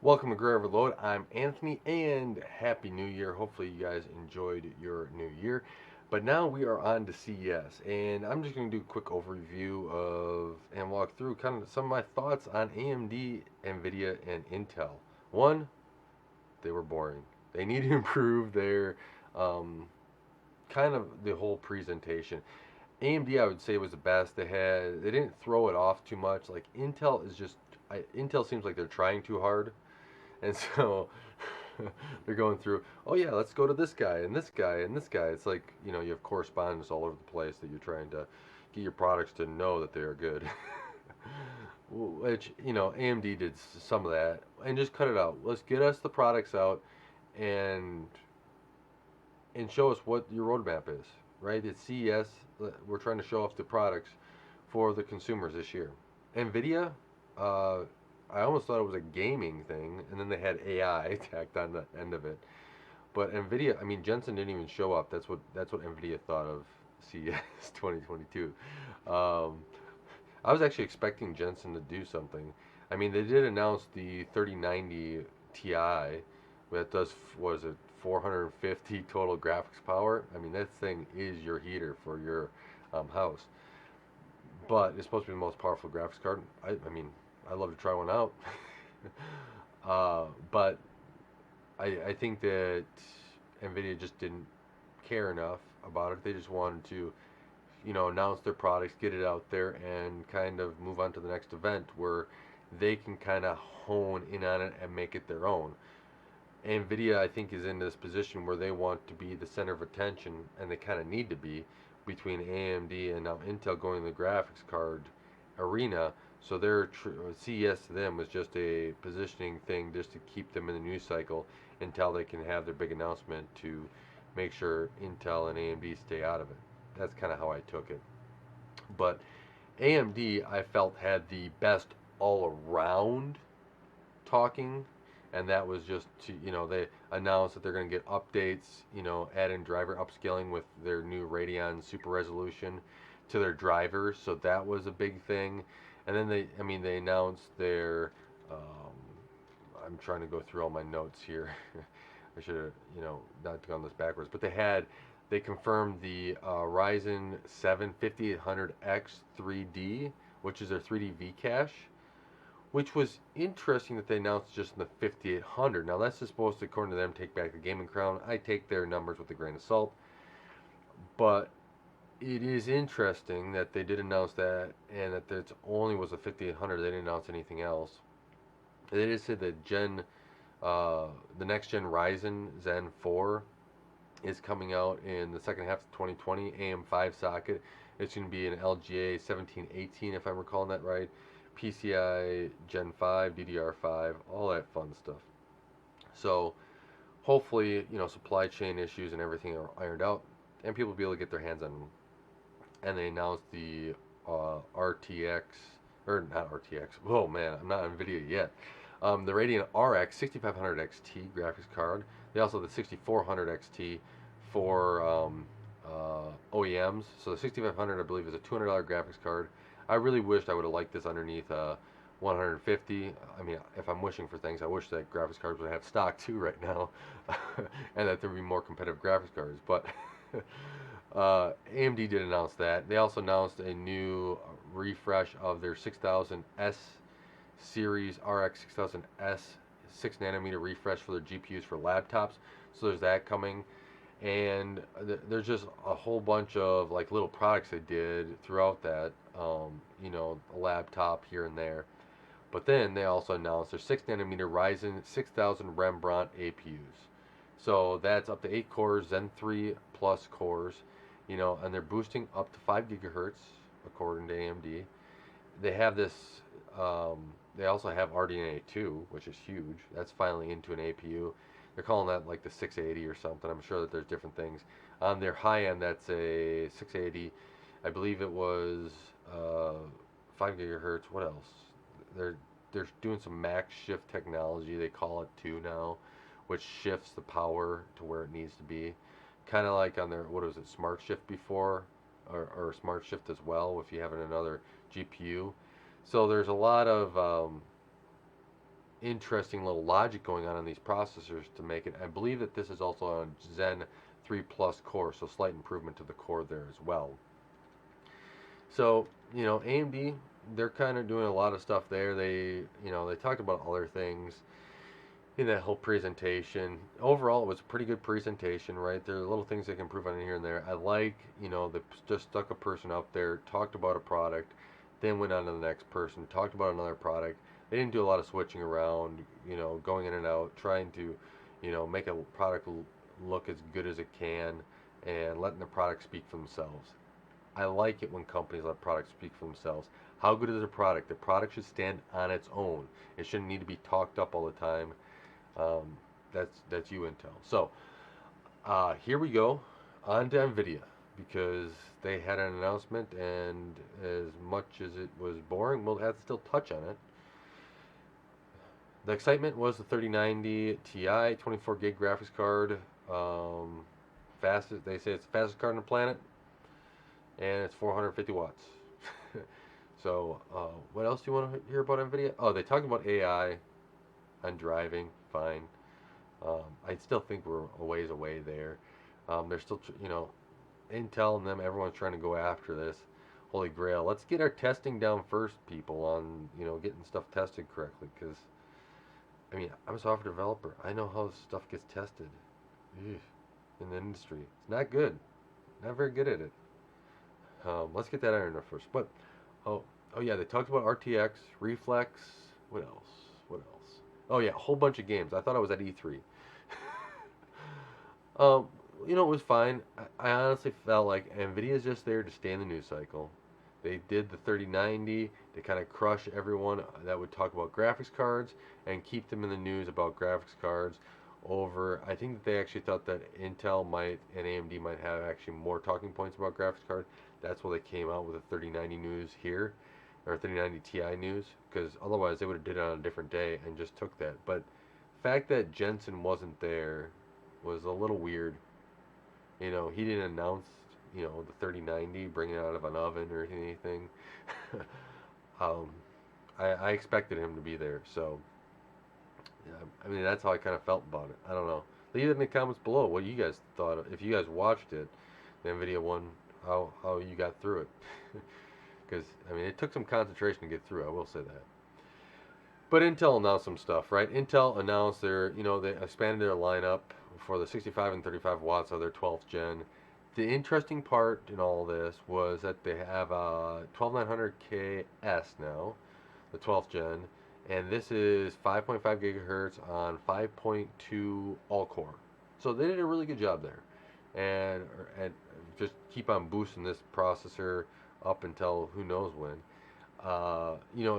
Welcome to Gray Overload. I'm Anthony, and Happy New Year. Hopefully, you guys enjoyed your new year. But now we are on to CES, and I'm just going to do a quick overview of and walk through kind of some of my thoughts on AMD, NVIDIA, and Intel. One, they were boring. They need to improve their um, kind of the whole presentation. AMD, I would say, was the best. They didn't throw it off too much. Like Intel is just Intel seems like they're trying too hard. And so they're going through, oh yeah, let's go to this guy and this guy and this guy. It's like, you have correspondence all over the place that you're trying to get your products to know that they are good. Which, AMD did some of that and just cut it out. Let's get us the products out and show us what your roadmap is, right? At CES, we're trying to show off the products for the consumers this year. NVIDIA, uh, I almost thought it was a gaming thing, and then they had AI tacked on the end of it. But Nvidia, I mean, Jensen didn't even show up. That's what Nvidia thought of CES 2022. Um, I was actually expecting Jensen to do something. I mean, they did announce the 3090 Ti that does was it 450 total graphics power. I mean, that thing is your heater for your house. But it's supposed to be the most powerful graphics card. I mean, I'd love to try one out. But I think that NVIDIA just didn't care enough about it. They just wanted to, announce their products, get it out there, and kind of move on to the next event where they can kind of hone in on it and make it their own. NVIDIA, I think, is in this position where they want to be the center of attention, and they kind of need to be between AMD and now Intel going the graphics card arena. So their CES to them was just a positioning thing just to keep them in the news cycle until they can have their big announcement to make sure Intel and AMD stay out of it. That's kind of how I took it. But AMD, I felt, had the best all around talking, and that was just to, they announced that they're going to get updates, add in driver upscaling with their new Radeon super resolution to their drivers. So that was a big thing. And then they announced their, I'm trying to go through all my notes here. I should have, not gone this backwards, but they confirmed the Ryzen 7 5800X 3D, which is their 3D V cache, which was interesting that they announced just in the 5800. Now that's just supposed to, according to them, take back the gaming crown. I take their numbers with a grain of salt, but it is interesting that they did announce that, and that it only was a 5800. They didn't announce anything else. They did say that the next gen Ryzen Zen 4 is coming out in the second half of 2020. AM5 socket. It's going to be an LGA 1718, if I'm recalling that right. PCI Gen 5, DDR5, all that fun stuff. So hopefully, supply chain issues and everything are ironed out, and people will be able to get their hands on them. And they announced the RTX, or not RTX. Oh man, I'm not on NVIDIA yet. The Radeon RX 6500 XT graphics card. They also have the 6400 XT for OEMs. So the 6500, I believe, is a $200 graphics card. I really wished I would have liked this underneath 150. I mean, if I'm wishing for things, I wish that graphics cards would have stock too right now, and that there would be more competitive graphics cards. But AMD did announce that. They also announced a new refresh of their 6000S series RX 6000S 6 nanometer refresh for their GPUs for laptops. So there's that coming. And there's just a whole bunch of like little products they did throughout that, a laptop here and there. But then they also announced their 6 nanometer Ryzen 6000 Rembrandt APUs. So that's up to 8 cores, Zen 3 plus cores, and they're boosting up to 5 gigahertz according to AMD. They have this, they also have RDNA 2, which is huge. That's finally into an APU. They're calling that like the 680 or something. I'm sure that there's different things. On their high end, that's a 680. I believe it was 5 gigahertz. What else? They're doing some max shift technology. They call it too now, which shifts the power to where it needs to be. Kind of like on their, what was it, Smart Shift before, or Smart Shift as well, if you have another GPU. So there's a lot of interesting little logic going on in these processors to make it. I believe that this is also on Zen 3 Plus core, so slight improvement to the core there as well. So, AMD, they're kind of doing a lot of stuff there. They talked about other things in that whole presentation. Overall, it was a pretty good presentation, right? There are little things they can improve on here and there. I like, they just stuck a person up there, talked about a product, then went on to the next person, talked about another product. They didn't do a lot of switching around, going in and out, trying to, make a product look as good as it can, and letting the product speak for themselves. I like it when companies let products speak for themselves. How good is a product? The product should stand on its own. It shouldn't need to be talked up all the time. Um, that's you, Intel. So here we go on to NVIDIA, because they had an announcement, and as much as it was boring, we'll have to still touch on it. The excitement was the 3090 Ti 24 gig graphics card. Fastest, they say it's the fastest card on the planet, and it's 450 watts. So, what else do you want to hear about NVIDIA? Oh, they talked about AI on driving. Fine. I still think we're a ways away there. They're still, Intel and them, everyone's trying to go after this holy grail. Let's get our testing down first, people, on, getting stuff tested correctly. Because, I'm a software developer. I know how stuff gets tested. Eugh, in the industry. It's not good. Not very good at it. Let's get that ironed out first. But, oh yeah, they talked about RTX, Reflex. What else? What else? Oh yeah, a whole bunch of games. I thought I was at E3. Um, it was fine. I honestly felt like Nvidia's just there to stay in the news cycle. They did the 3090 to kind of crush everyone that would talk about graphics cards and keep them in the news about graphics cards. I think that they actually thought that Intel might and AMD might have actually more talking points about graphics cards. That's why they came out with the 3090 news here, or 3090 Ti news, because otherwise they would have did it on a different day and just took that. But the fact that Jensen wasn't there was a little weird. He didn't announce, the 3090, bring it out of an oven or anything. um, I expected him to be there, so yeah, that's how I kind of felt about it. I don't know. Leave it in the comments below what you guys thought. If you guys watched it, the NVIDIA one, how you got through it. Because it took some concentration to get through. I will say that. But Intel announced some stuff, right? Intel announced they expanded their lineup for the 65 and 35 watts of their 12th gen. The interesting part in all this was that they have a 12900KS now, the 12th gen, and this is 5.5 gigahertz on 5.2 all core. So they did a really good job there, and just keep on boosting this processor up until who knows when.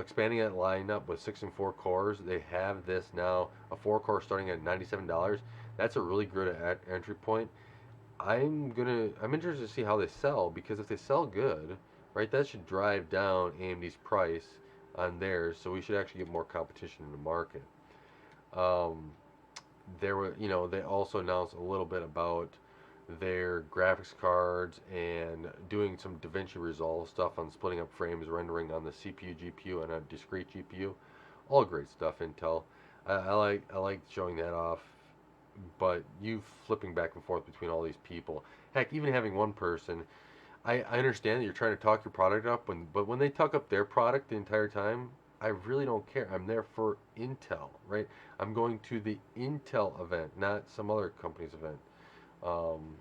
Expanding that lineup with 6 and 4 cores. They have this now, a 4 core starting at $97. That's a really good entry point. I'm interested to see how they sell, because if they sell good, right, that should drive down AMD's price on theirs, so we should actually get more competition in the market. They also announced a little bit about their graphics cards and doing some DaVinci Resolve stuff on splitting up frames, rendering on the CPU, GPU, and a discrete GPU. All great stuff, Intel. I like showing that off, but you flipping back and forth between all these people, heck, even having one person, I understand that you're trying to talk your product up, but when they talk up their product the entire time, I really don't care. I'm there for Intel, right? I'm going to the Intel event, not some other company's event. Um,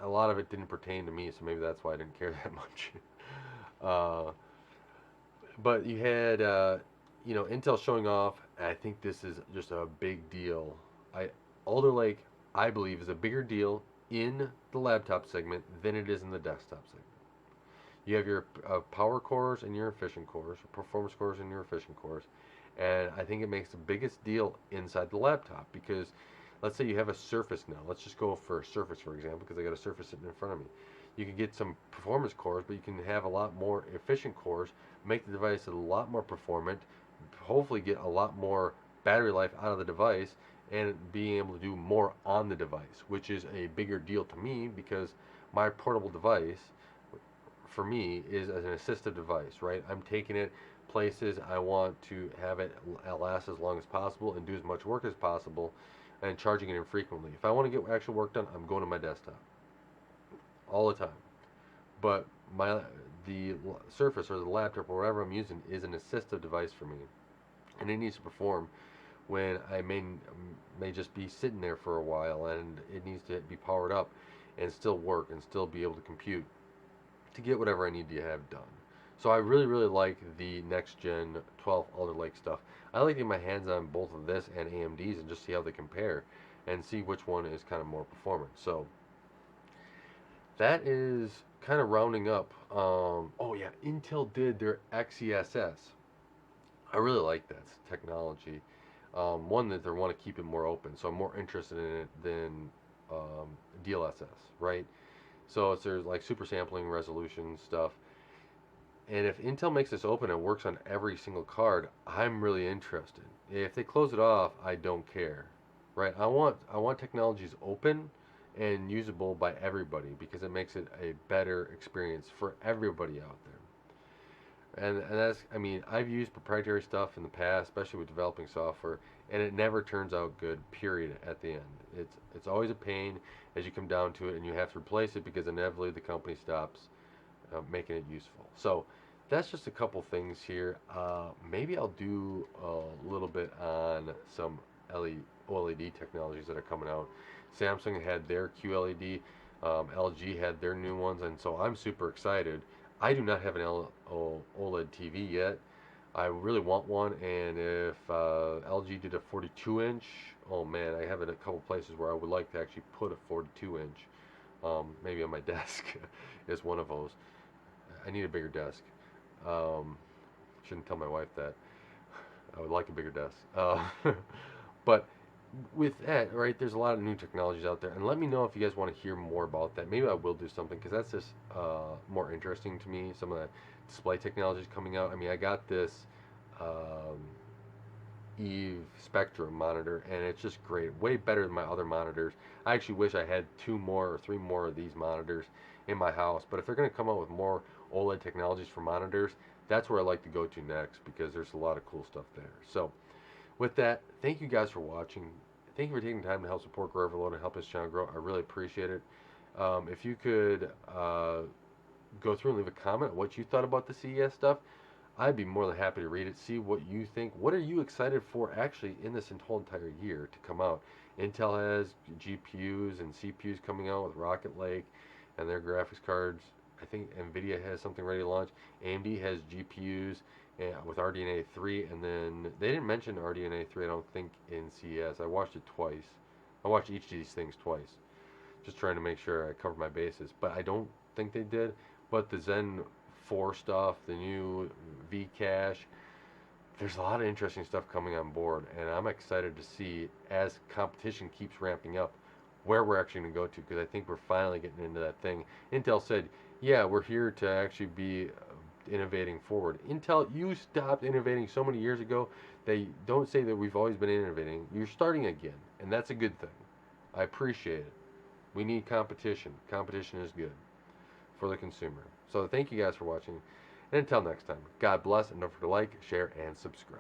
a lot of it didn't pertain to me, so maybe that's why I didn't care that much. uh, but you had, Intel showing off. And I think this is just a big deal. Alder Lake, I believe, is a bigger deal in the laptop segment than it is in the desktop segment. You have your power cores and your efficient cores, performance cores and your efficient cores, and I think it makes the biggest deal inside the laptop, because let's say you have a Surface now. Let's just go for a Surface, for example, because I got a Surface sitting in front of me. You can get some performance cores, but you can have a lot more efficient cores, make the device a lot more performant, hopefully get a lot more battery life out of the device, and being able to do more on the device, which is a bigger deal to me, because my portable device, for me, is as an assistive device, right? I'm taking it, places, I want to have it last as long as possible and do as much work as possible, and charging it infrequently. If I want to get actual work done, I'm going to my desktop all the time. But my the Surface or the laptop or whatever I'm using is an assistive device for me, and it needs to perform when I may just be sitting there for a while, and it needs to be powered up and still work and still be able to compute to get whatever I need to have done. So I really, really like the next gen 12 Alder Lake stuff. I like to get my hands on both of this and AMD's and just see how they compare and see which one is kind of more performant. So that is kind of rounding up. Oh yeah, Intel did their XeSS. I really like that technology. One that they want to keep it more open, so I'm more interested in it than DLSS, right? So there's like super sampling resolution stuff. And if Intel makes this open and works on every single card, I'm really interested. If they close it off, I don't care, right? I want technologies open and usable by everybody because it makes it a better experience for everybody out there. And that's, I mean, I've used proprietary stuff in the past, especially with developing software, and it never turns out good, period, at the end. It's always a pain as you come down to it, and you have to replace it because inevitably the company stops making it useful. So that's just a couple things here. Maybe I'll do a little bit on some OLED technologies that are coming out. Samsung had their QLED, LG had their new ones, and so I'm super excited. I do not have an OLED TV yet. I really want one, and if LG did a 42-inch, oh man, I have it a couple places where I would like to actually put a 42-inch. Maybe on my desk is one of those. I need a bigger desk. Shouldn't tell my wife that. I would like a bigger desk. But with that, right, there's a lot of new technologies out there, and let me know if you guys want to hear more about that. Maybe I will do something because that's just more interesting to me. Some of the display technologies coming out. I mean, I got this Eve Spectrum monitor, and it's just great, way better than my other monitors. I actually wish I had 2 more or 3 more of these monitors in my house, but if they're going to come out with more OLED technologies for monitors, that's where I like to go to next because there's a lot of cool stuff there. So with that, thank you guys for watching. Thank you for taking time to help support Grow Overload and help this channel grow. I really appreciate it. If you could go through and leave a comment on what you thought about the CES stuff, I'd be more than happy to read it, see what you think. What are you excited for actually in this whole entire year to come out? Intel has GPUs and CPUs coming out with Rocket Lake and their graphics cards. I think NVIDIA has something ready to launch. AMD has GPUs with RDNA 3, and then they didn't mention RDNA 3, I don't think, in CES. I watched it twice. I watched each of these things twice, just trying to make sure I cover my bases. But I don't think they did. But the Zen 4 stuff, the new Vcache, there's a lot of interesting stuff coming on board, and I'm excited to see as competition keeps ramping up where we're actually going to go to, because I think we're finally getting into that thing. Intel said, yeah, we're here to actually be innovating forward. Intel, you stopped innovating so many years ago. They don't say that we've always been innovating. You're starting again, and that's a good thing. I appreciate it. We need competition. Competition is good for the consumer. So thank you guys for watching, and until next time, God bless, and don't forget to like, share, and subscribe.